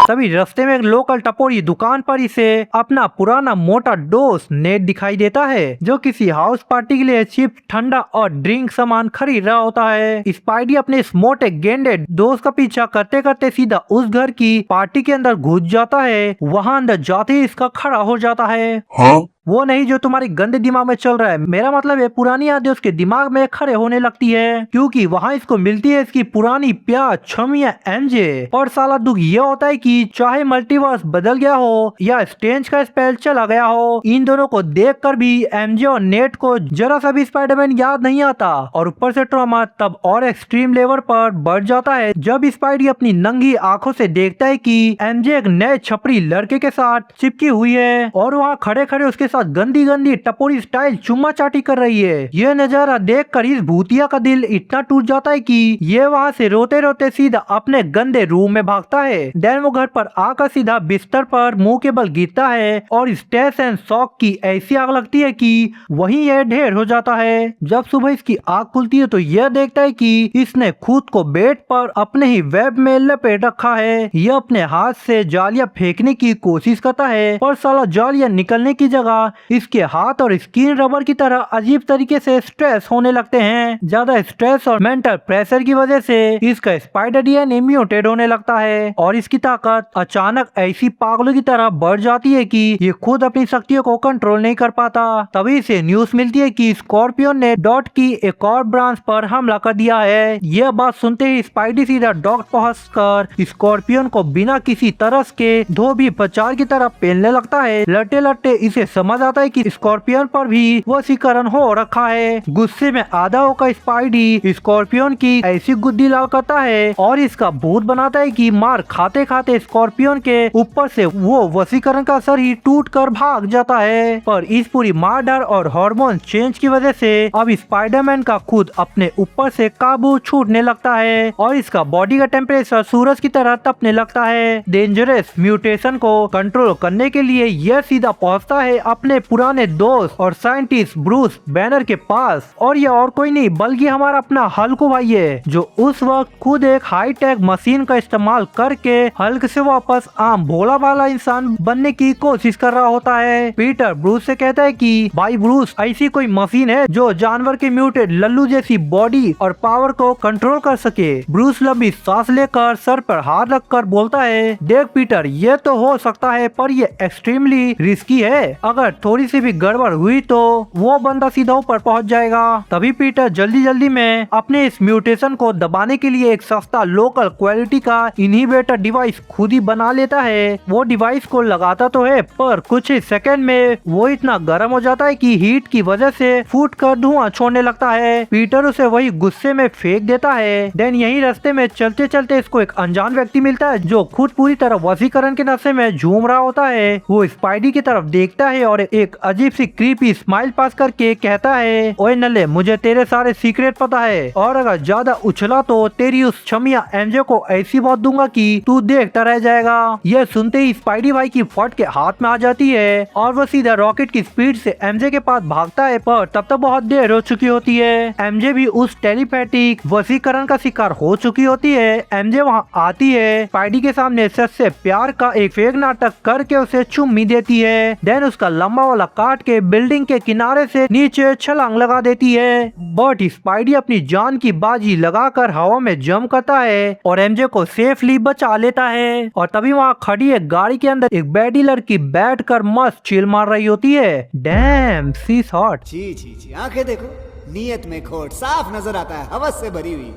तभी रास्ते में एक लोकल टपोरी दुकान पर इसे अपना पुराना मोटा दोस्त नेट दिखाई देता है जो किसी हाउस पार्टी के लिए चिप्स, ठंडा और ड्रिंक सामान खरीद रहा होता है। स्पाइडी अपने इस मोटे गेंडे दोस्त का पीछा करते करते सीधा उस घर की पार्टी के अंदर घुस जाता है। वहाँ अंदर जाते ही इसका खड़ा हो जाता है। वो नहीं जो तुम्हारे गंदे दिमाग में चल रहा है, मेरा मतलब है पुरानी यादें उसके दिमाग में खड़े होने लगती है क्योंकि वहाँ इसको मिलती है इसकी पुरानी प्यार छमिया एमजे। और साला दुख ये होता है कि चाहे मल्टीवर्स बदल गया हो या स्ट्रेंज का स्पेल चला गया हो, इन दोनों को देखकर भी एमजे और नेट को जरा सा भी स्पाइडरमैन याद नहीं आता। और ऊपर से ट्रॉमा तब और एक्सट्रीम लेवल पर बढ़ जाता है जब स्पाइडी अपनी नंगी आंखों से देखता है कि एमजे एक नए छपरी लड़के के साथ चिपकी हुई है और वहाँ खड़े खड़े उसके गंदी गंदी टपोरी स्टाइल चुम्मा चाटी कर रही है। यह नजारा देखकर इस भूतिया का दिल इतना टूट जाता है कि ये वहाँ से रोते रोते सीधा अपने गंदे रूम में भागता है। देन वो घर पर आकर सीधा बिस्तर पर मुंह के बल गिरता है और स्ट्रेस एंड शॉक की ऐसी आग लगती है कि वहीं यह ढेर हो जाता है। जब सुबह इसकी आग खुलती है तो यह देखता है कि इसने खुद को बेड पर अपने ही वेब में लपेट रखा है। यह अपने हाथ से जालियां फेंकने की कोशिश करता है पर साला जालियां निकलने की जगह इसके हाथ और स्किन रबर की तरह अजीब तरीके से स्ट्रेस होने लगते हैं। ज्यादा स्ट्रेस और मेंटल प्रेशर की वजह से इसका स्पाइडर डीएनए म्यूटेट होने लगता है और इसकी ताकत अचानक ऐसी पागलों की तरह बढ़ जाती है कि ये खुद अपनी शक्तियों को कंट्रोल नहीं कर पाता। तभी से न्यूज मिलती है कि स्कॉर्पियन ने डॉट की एक और ब्रांच पर हमला कर दिया है। यह बात सुनते ही स्पाइडी सीधा डॉट पहुंचकर स्कॉर्पियन को बिना किसी तरस के धोबी प्रचार की तरह पेलने लगता है। लड़ते लड़ते इसे समझ आता है कि स्कॉर्पियन पर भी वशीकरण हो रखा है। गुस्से में आधा होकर स्पाइडी स्कॉर्पियन की ऐसी गुद्दी लाल करता है और इसका भूत बनाता है कि मार खाते खाते स्कॉर्पियन के ऊपर से वो वशीकरण का असर ही टूट कर भाग जाता है। पर इस पूरी मार डर और हार्मोन चेंज की वजह से अब स्पाइडरमैन का खुद अपने ऊपर से काबू छूटने लगता है और इसका बॉडी का टेम्परेचर सूरज की तरह तपने लगता है। डेंजरस म्यूटेशन को कंट्रोल करने के लिए यह सीधा पहुंचता है अपने पुराने दोस्त और साइंटिस्ट ब्रूस बैनर के पास, और ये और कोई नहीं बल्कि हमारा अपना हल्क भाई है जो उस वक्त खुद एक हाई टेक मशीन का इस्तेमाल करके हल्क से वापस आम भोला वाला इंसान बनने की कोशिश कर रहा होता है। पीटर ब्रूस से कहता है कि भाई ब्रूस, ऐसी कोई मशीन है जो जानवर के म्यूटेड लल्लू जैसी बॉडी और पावर को कंट्रोल कर सके। ब्रूस लंबी सांस लेकर सर पर हाथ रखकर बोलता है, देख पीटर, ये तो हो सकता है पर ये एक्सट्रीमली रिस्की है। अगर अगर थोड़ी सी भी गड़बड़ हुई तो वो बंदा सीधा ऊपर पहुंच जाएगा। तभी पीटर जल्दी जल्दी में अपने इस म्यूटेशन को दबाने के लिए एक सस्ता लोकल क्वालिटी का इनहिबिटर डिवाइस खुद ही बना लेता है। वो डिवाइस को लगाता तो है पर कुछ ही सेकंड में वो इतना गर्म हो जाता है कि हीट की वजह से फूट कर धुआं छोड़ने लगता है। पीटर उसे वही गुस्से में फेंक देता है। देन यही रास्ते में चलते चलते इसको एक अनजान व्यक्ति मिलता है जो खुद पूरी तरह वशीकरण के नशे में झूम रहा होता है। वो स्पाइडी की तरफ देखता है और एक अजीब सी क्रीपी स्माइल पास करके कहता है, ओए नल्ले, मुझे तेरे सारे सीक्रेट पता है और अगर ज्यादा उछला तो तेरी उस छमिया एमजे को ऐसी मौत दूंगा कि तू देखता रह जाएगा। यह सुनते ही स्पाइडी भाई की फट के हाथ में आ जाती है और वो सीधा रॉकेट की स्पीड से एमजे के पास भागता है पर तब तक बहुत देर हो चुकी होती है। एमजे भी उस टेलीपैथिक वशीकरण का शिकार हो चुकी होती है। एमजे वहाँ आती है, स्पाइडी के सामने सच से प्यार का एक फेक नाटक करके उसे चुम्मी देती है। देन उसका लंबा वाला काट के बिल्डिंग के किनारे से नीचे छलांग लगा देती है। बट स्पाइडी अपनी जान की बाजी लगाकर हवा में जंप करता है और एमजे को सेफली बचा लेता है। और तभी वहाँ खड़ी एक गाड़ी के अंदर एक बैडी लड़की बैठकर मस्त चिल मार रही होती है। Dam, she is hot. छी छी छी, आंखें देखो, नीयत में खोट साफ नजर आता है, हवस से भरी हुई।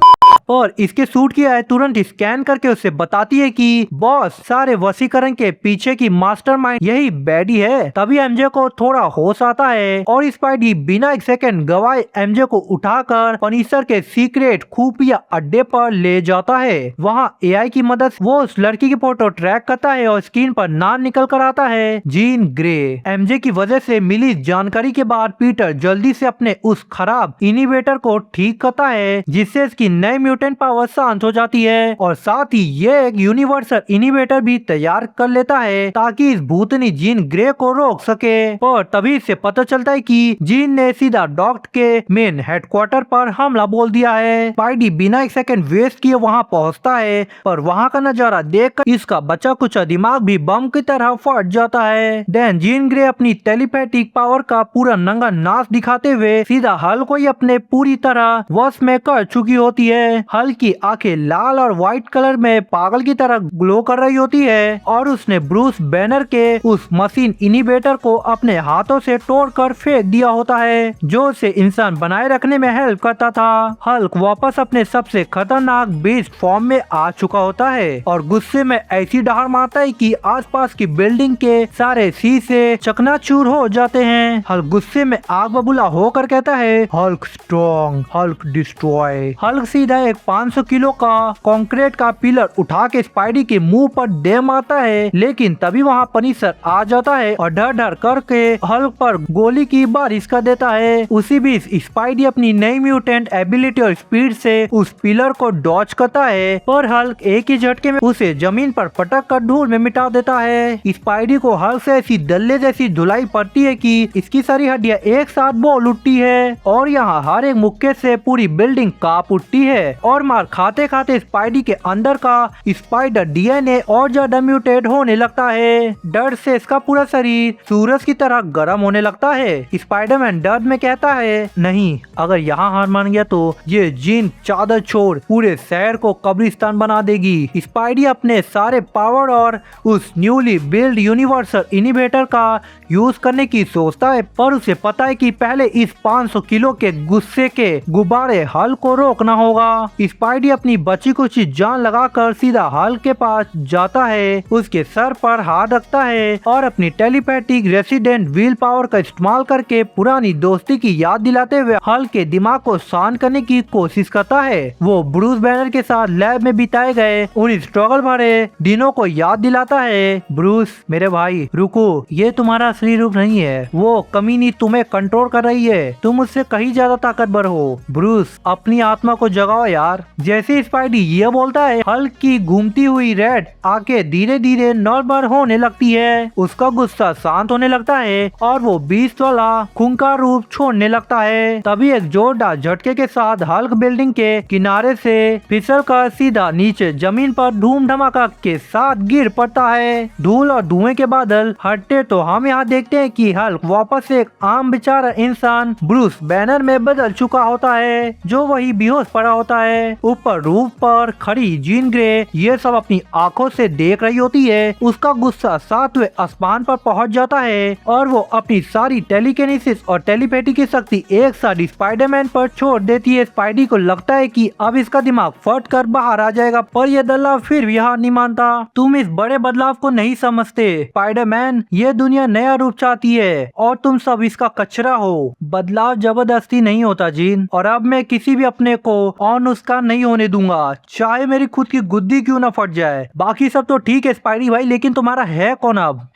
और इसके सूट की आय तुरंत स्कैन करके उसे बताती है कि बॉस, सारे वशीकरण के पीछे की मास्टरमाइंड यही बैडी है। तभी एमजे को थोड़ा होश आता है और स्पाइडी बिना एक सेकंड गवाए एमजे को उठाकर पनिशर के सीक्रेट खुफिया अड्डे पर ले जाता है। वहाँ एआई की मदद वो उस लड़की की फोटो ट्रैक करता है और स्क्रीन पर नाम निकल कर आता है, जीन ग्रे। एमजे की वजह से मिली जानकारी के बाद पीटर जल्दी से अपने उस खराब इनहिबिटर को ठीक करता है जिससे इसकी नई म्यूटेंट पावर शांत हो जाती है और साथ ही ये एक यूनिवर्सल इनहिबिटर भी तैयार कर लेता है ताकि इस भूतनी जीन ग्रे को रोक सके। पर तभी से पता चलता है कि जीन ने सीधा डॉक्टर के मेन हेडक्वार्टर पर हमला बोल दिया है। स्पाइडी बिना एक सेकंड वेस्ट किए वहां पहुंचता है पर वहां का नजारा देखकर इसका बचा कुचा दिमाग भी बम की तरह फट जाता है। देन जीन ग्रे अपनी टेलीपैथिक पावर का पूरा नंगा नाच दिखाते हुए सीधा हल को ही अपने पूरी तरह वश में कर चुकी होती है। हल की आंखें लाल और व्हाइट कलर में पागल की तरह ग्लो कर रही होती है और उसने ब्रूस बैनर के उस मशीन इनहिबिटर को अपने हाथों से तोड़कर फेंक दिया होता है जो उसे इंसान बनाए रखने में हेल्प करता था। हल्क वापस अपने सबसे खतरनाक बीस्ट फॉर्म में आ चुका होता है और गुस्से में ऐसी दहाड़ मारता है कि आसपास की बिल्डिंग के सारे शीशे चकनाचूर हो जाते हैं। हल्क गुस्से में आग बबूला होकर कहता है, Hulk strong, Hulk destroy. Hulk सीधा एक 500 किलो का कंक्रीट का पिलर उठा के स्पाइडी के मुंह पर दे मारता है लेकिन तभी वहाँ पनिशर आ जाता है और डर डर करके हल्क पर गोली की बारिश कर देता है। उसी बीच स्पाइडी अपनी नई म्यूटेंट एबिलिटी और स्पीड से उस पिलर को डॉच करता है पर हल्क एक ही झटके में उसे जमीन पर पटक कर धूल में मिटा देता है। स्पाइडी को हल्क से ऐसी दल्ले जैसी धुलाई पड़ती है कि इसकी सारी हड्डियां एक साथ बोल उठती है और यहाँ हर एक मुक्के से पूरी बिल्डिंग कांप उठती है और मार खाते खाते स्पाइडी के अंदर का स्पाइडर डीएनए और ज्यादा म्यूटेट होने लगता है। डर से इसका पूरा शरीर सूरज की तरह गर्म होने लगता है। स्पाइडरमैन दर्द में कहता है, नहीं, अगर यहाँ हार मान गया तो ये जीन चादर छोड़ पूरे शहर को कब्रिस्तान बना देगी। स्पाइडी अपने सारे पावर और उस न्यूली बिल्ड यूनिवर्सल इनहिबिटर का यूज करने की सोचता है पर उसे पता है कि पहले इस 500 किलो के गुस्से के गुब्बारे हल को रोकना होगा। स्पाइडी अपनी बची कुछ जान लगाकर सीधा हल के पास जाता है, उसके सर पर हाथ रखता है और अपनी टेलीपैथिक रेसिडेंट व्हील पावर का इस्तेमाल करके पुरानी दोस्ती की याद दिलाते हुए हल के दिमाग को शांत करने की कोशिश करता है। वो ब्रूस बैनर के साथ लैब में बिताए गए उन स्ट्रगल भरे दिनों को याद दिलाता है। ब्रूस मेरे भाई, रुको, ये तुम्हारा असली रूप नहीं है, वो कमीनी तुम्हें कंट्रोल कर रही है, तुम उससे कहीं ज्यादा ताकतवर हो। ब्रूस, अपनी आत्मा को जगाओ यार। जैसे स्पाइडी ये बोलता है, हल्क की घूमती हुई रेड आके धीरे धीरे नॉर्मल होने लगती है। उसका गुस्सा शांत होने लगता है और वो बीस्ट वाला खूंखार रूप छोड़ने लगता है। तभी एक जोरदार झटके के साथ हल्क बिल्डिंग के किनारे से फिसल कर सीधा नीचे जमीन पर धूम धमाका के साथ गिर पड़ता है। धूल और धुएं के बादल हटते तो हम यहाँ देखते हैं कि हल्क वापस एक आम बेचारा इंसान ब्रूस बैनर में बदल चुका होता है जो वही बेहोश पड़ा होता है। है। ऊपर रूफ पर खड़ी जीन ग्रे ये सब अपनी आंखों से देख रही होती है। उसका गुस्सा 7वें आसमान पर पहुंच जाता है और वो अपनी सारी टेलीकिनेसिस और टेलीपैथी की शक्ति एक साथ स्पाइडरमैन पर छोड़ देती है। स्पाइडी को लगता है कि अब इसका दिमाग फट कर बाहर आ जाएगा, पर यह दल्ला फिर भी हार नहीं मानता। तुम इस बड़े बदलाव को नहीं समझते स्पाइडरमैन, ये दुनिया नया रूप चाहती है और तुम सब इसका कचरा हो। बदलाव जबरदस्ती नहीं होता जीन, और अब मैं किसी भी अपने को और नुस्खा नहीं होने दूंगा, चाहे मेरी खुद की गुद्दी क्यों ना फट जाए। बाकी सब तो ठीक है स्पाइडी भाई, लेकिन तुम्हारा है कौन अब?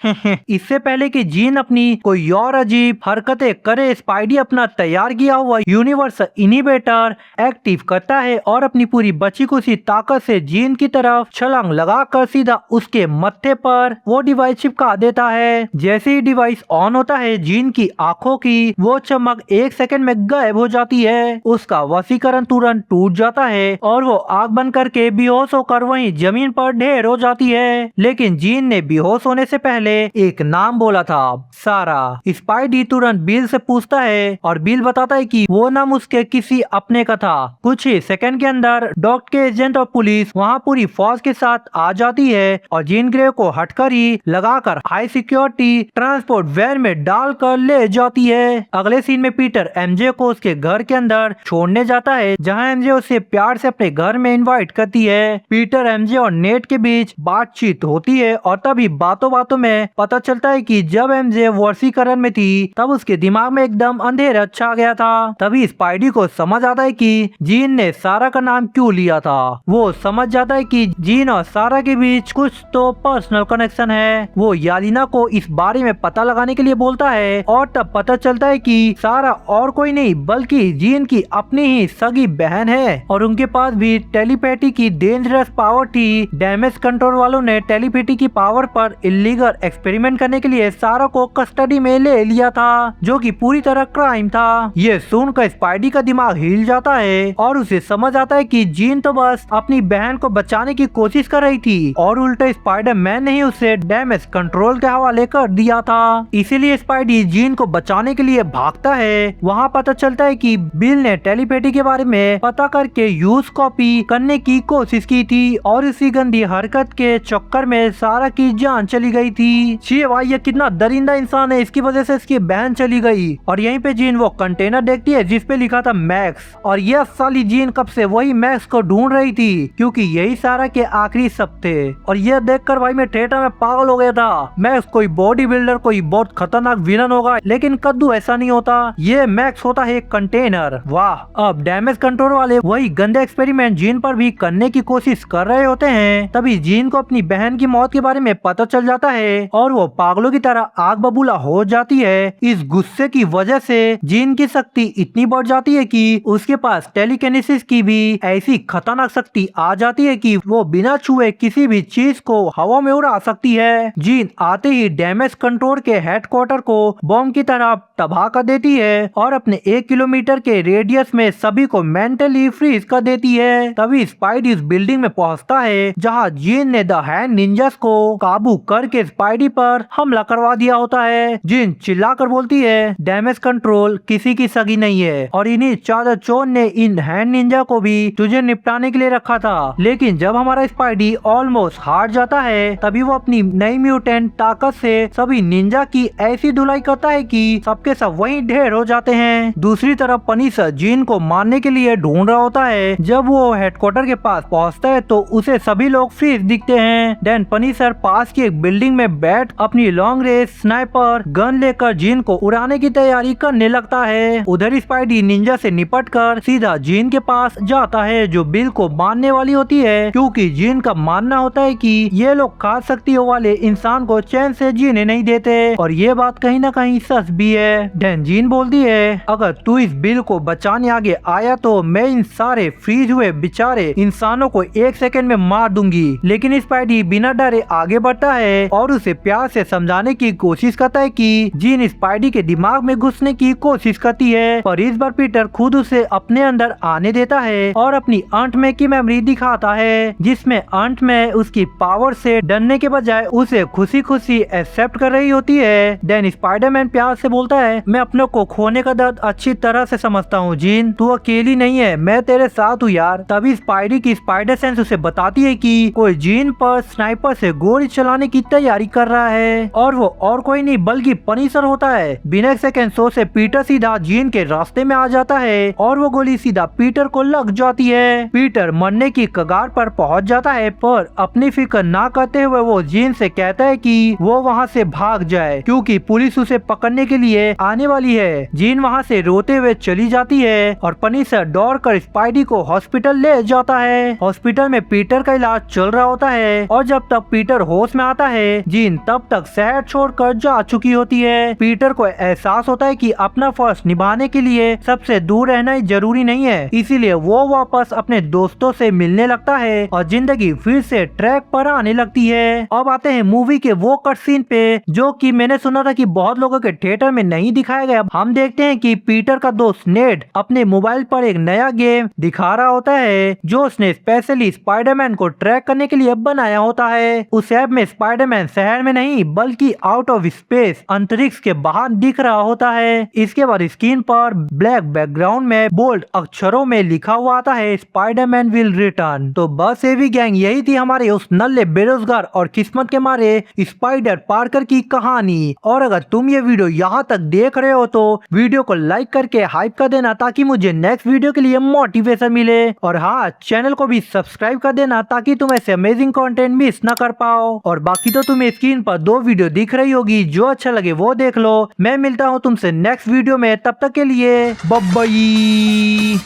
इससे पहले कि जीन अपनी कोई और अजीब हरकतें करे, स्पाइडी अपना तैयार किया हुआ यूनिवर्स इनिवेटर एक्टिव करता है और अपनी पूरी बची कुची ताकत से जीन की तरफ छलांग लगाकर सीधा उसके मत्थे पर वो डिवाइस चिपका देता है। जैसे ही डिवाइस ऑन होता है, जीन की आंखों की वो चमक 1 सेकंड में गायब हो जाती है। उसका वशीकरण तुरंत टूट जाता है और वो आग बंद करके बेहोश होकर वहीं जमीन पर ढेर हो जाती है। लेकिन जीन ने बेहोश होने से पहले एक नाम बोला था, सारा। स्पाइडी तुरंत बिल से पूछता है और बिल बताता है कि वो नाम उसके किसी अपने का था। कुछ ही सेकंड के अंदर डॉक्टर के एजेंट और पुलिस वहाँ पूरी फौज के साथ आ जाती है और जीन ग्रे को हटकर ही लगाकर हाई सिक्योरिटी ट्रांसपोर्ट वैन में डालकर ले जाती है। अगले सीन में पीटर एमजे को उसके घर के अंदर छोड़ने जाता है, जहाँ एमजे उसे प्यार से अपने घर में इनवाइट करती है। पीटर एमजे और नेट के बीच बातचीत होती है और तभी बातों बातों में पता चलता है कि जब एमजे वशीकरण में थी तब उसके दिमाग में एकदम अंधेरा छा गया था। तभी स्पाइडी को समझ आता है कि जीन ने सारा का नाम क्यों लिया था। वो समझ जाता है कि जीन और सारा के बीच कुछ तो पर्सनल कनेक्शन है। वो यालिना को इस बारे में पता लगाने के लिए बोलता है और तब पता चलता है कि सारा और कोई नहीं बल्कि जीन की अपनी ही सगी बहन है और उनके पास भी टेलीपैथी की डेंजरस पावर थी। डैमेज कंट्रोल वालों ने टेलीपैथी की पावर पर इलीगल एक्सपेरिमेंट करने के लिए सारा को कस्टडी में ले लिया था, जो कि पूरी तरह क्राइम था। ये सुनकर स्पाइडी का दिमाग हिल जाता है और उसे समझ आता है कि जीन तो बस अपनी बहन को बचाने की कोशिश कर रही थी और उल्टा स्पाइडरमैन ने ही उसे डैमेज कंट्रोल के हवाले कर दिया था। इसीलिए स्पाइडी जीन को बचाने के लिए भागता है। वहाँ पता चलता है कि बिल ने टेलीपैथी के बारे में पता करके यूज कॉपी करने की कोशिश की थी और इसी गंदी हरकत के चक्कर में सारा की जान चली गई थी। छी भाई, ये कितना दरिंदा इंसान है, इसकी वजह से इसकी बहन चली गई। और यहीं पे जीन वो कंटेनर देखती है जिसपे लिखा था मैक्स, और यह साली जीन कब से वही मैक्स को ढूंढ रही थी क्योंकि यही सारा के आखिरी सब थे। और यह देखकर भाई मैं थिएटर में पागल हो गया था। मैक्स कोई बॉडी बिल्डर, कोई बहुत खतरनाक विलन होगा, लेकिन कद्दू ऐसा नहीं होता, ये मैक्स होता है एक कंटेनर। वाह। अब डैमेज कंट्रोल वाले वही गंदे एक्सपेरिमेंट जीन पर भी करने की कोशिश कर रहे होते हैं। तभी जीन को अपनी बहन की मौत के बारे में पता चल जाता है और वो पागलों की तरह आग बबूला हो जाती है। इस गुस्से की वजह से जीन की शक्ति इतनी बढ़ जाती है कि उसके पास टेलीकिनेसिस की भी ऐसी खतरनाक शक्ति आ जाती है कि वो बिना छुए किसी भी चीज को हवा में उड़ा सकती है। जीन आते ही डैमेज कंट्रोल के हेडक्वार्टर को बॉम्ब की तरह तबाह कर देती है और अपने 1 किलोमीटर के रेडियस में सभी को मेंटली फ्रीज कर देती है। तभी स्पाइडी इस बिल्डिंग में पहुंचता है जहां जीन ने द हैंड निंजास को काबू करके स्पाइडी पर हमला करवा दिया होता है। जीन चिल्लाकर बोलती है, डैमेज कंट्रोल किसी की सगी नहीं है और इन्हीं चादर चोर ने इन हैंड निंजा को भी तुझे निपटाने के लिए रखा था। लेकिन जब हमारा स्पाइडी ऑलमोस्ट हार जाता है तभी वो अपनी नई म्यूटेंट ताकत से सभी निंजा की ऐसी धुलाई करता है कि सबके सब वहीं ढेर हो जाते हैं। दूसरी तरफ पनिशर जीन को मारने के लिए ढूंढ रहा होता है। जब वो हेडक्वार्टर के पास पहुंचता है तो उसे सभी लोग फ्रीज दिखते हैं। देन पनिशर पास की एक बिल्डिंग में बैठ अपनी लॉन्ग रेंज स्नाइपर गन लेकर जीन को उड़ाने की तैयारी करने लगता है। उधर स्पाइडी निंजा से निपटकर सीधा जीन के पास जाता है जो बिल को मारने वाली होती है, क्योंकि जीन का मानना होता है कि ये लोग खास शक्तियों वाले इंसान को चैन से जीने नहीं देते और ये बात कहीं ना कहीं सच भी है। देन जीन बोलती है, अगर तू इस बिल को बचाने आगे आया तो मैं इन सारे फ्रीज हुए बेचारे इंसानों को 1 सेकंड में मार दूंगी। लेकिन स्पाइडी बिना डरे आगे बढ़ता है और उसे प्यार से समझाने की कोशिश करता है कि जीन स्पाइडी के दिमाग में घुसने की कोशिश करती है, पर इस बार पीटर खुद उसे अपने अंदर आने देता है और अपनी आंट में की मेमोरी दिखाता है, जिसमें आंट में उसकी पावर से डरने के बजाय उसे खुशी खुशी एक्सेप्ट कर रही होती है। देन स्पाइडरमैन प्यार से बोलता है, मैं अपने को खोने का दर्द अच्छी तरह से समझता हूँ जीन, तू अकेली नहीं है, मैं तेरे तेरे साथ हूँ यार। तभी स्पाइडी की स्पाइडर सेंस उसे बताती है कि कोई जीन पर स्नाइपर से गोली चलाने की तैयारी कर रहा है और वो और कोई नहीं बल्कि पनिशर होता है। बिना सेकंड सोच से पीटर सीधा जीन के रास्ते में आ जाता है और वो गोली सीधा पीटर को लग जाती है। पीटर मरने की कगार पर पहुंच जाता है, पर अपनी फिक्र ना करते हुए वो जीन से कहता है कि वो वहाँ से भाग जाए क्योंकि पुलिस उसे पकड़ने के लिए आने वाली है। जीन वहाँ से रोते हुए चली जाती है और पनिशर दौड़कर स्पाइडी को हॉस्पिटल ले जाता है। हॉस्पिटल में पीटर का इलाज चल रहा होता है और जब तक पीटर होश में आता है जीन तब तक शहर छोड़कर जा चुकी होती है। पीटर को एहसास होता है कि अपना फर्ज निभाने के लिए सबसे दूर रहना ही जरूरी नहीं है, इसीलिए वो वापस अपने दोस्तों से मिलने लगता है और जिंदगी फिर से ट्रैक पर आने लगती है। अब आते हैं मूवी के वो कट सीन पे जो कि मैंने सुना था कि बहुत लोगों के थिएटर में नहीं दिखाया गया। हम देखते हैं कि पीटर का दोस्त नेड अपने मोबाइल पर एक नया गेम दिखा रहा होता है जो उसने स्पेशली स्पाइडरमैन को ट्रैक करने के लिए बनाया होता है। उस ऐप में स्पाइडरमैन शहर में नहीं बल्कि आउट ऑफ स्पेस अंतरिक्ष के बाहर दिख रहा होता है। इसके बाद स्क्रीन पर ब्लैक बैकग्राउंड में बोल्ड अक्षरों में लिखा हुआ आता है स्पाइडरमैन विल रिटर्न। तो बस एवी गैंग यही थी हमारे उस नल्ले बेरोजगार और किस्मत के मारे स्पाइडर पार्कर की कहानी। और अगर तुम ये वीडियो यहाँ तक देख रहे हो तो वीडियो को लाइक करके हाइप कर देना ताकि मुझे नेक्स्ट वीडियो के लिए मोटिवेशन मिले। और हाँ, चैनल को भी सब्सक्राइब कर देना ताकि तुम ऐसे अमेजिंग कंटेंट मिस ना कर पाओ। और बाकी तो तुम्हें स्क्रीन पर 2 वीडियो दिख रही होगी, जो अच्छा लगे वो देख लो। मैं मिलता हूँ तुमसे नेक्स्ट वीडियो में, तब तक के लिए बाय बाय।